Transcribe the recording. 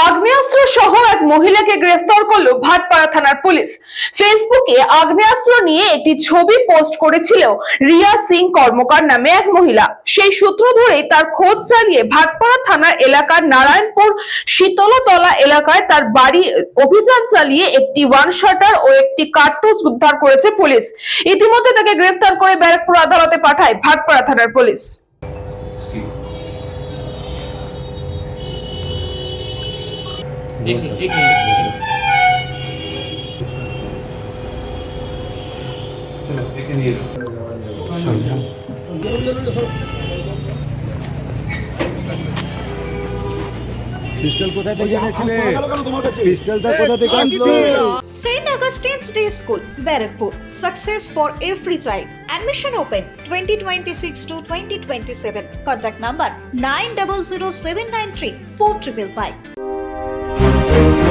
আগ্নেয়াস্ত্র সহ এক মহিলাকে গ্রেফতার করল ভাটপাড়া থানার পুলিশ। ফেসবুকে আগ্নেয়াস্ত্র নিয়ে একটি ছবি পোস্ট করেছিল রিয়া সিং কর্মকার নামে এক মহিলা। সেই সূত্র ধরেই তার খোঁজ চালিয়ে ভাটপাড়া থানার এলাকার নারায়ণপুর শীতলতলা এলাকায় তার বাড়ি অভিযান চালিয়ে একটি ওয়ান শাটার ও একটি কার্তুজ উদ্ধার করেছে পুলিশ। ইতিমধ্যে তাকে গ্রেফতার করে ব্যারাকপুর আদালতে পাঠায় ভাটপাড়া থানার পুলিশ। পিস্টল কোথা থেকে এনেছিলে? পিস্টলটা কোথা থেকে আসলো? St. Augustine's Day School, Barakpur. Success for every child. Admission open 2026 to 2027. Contact number 900793 4555.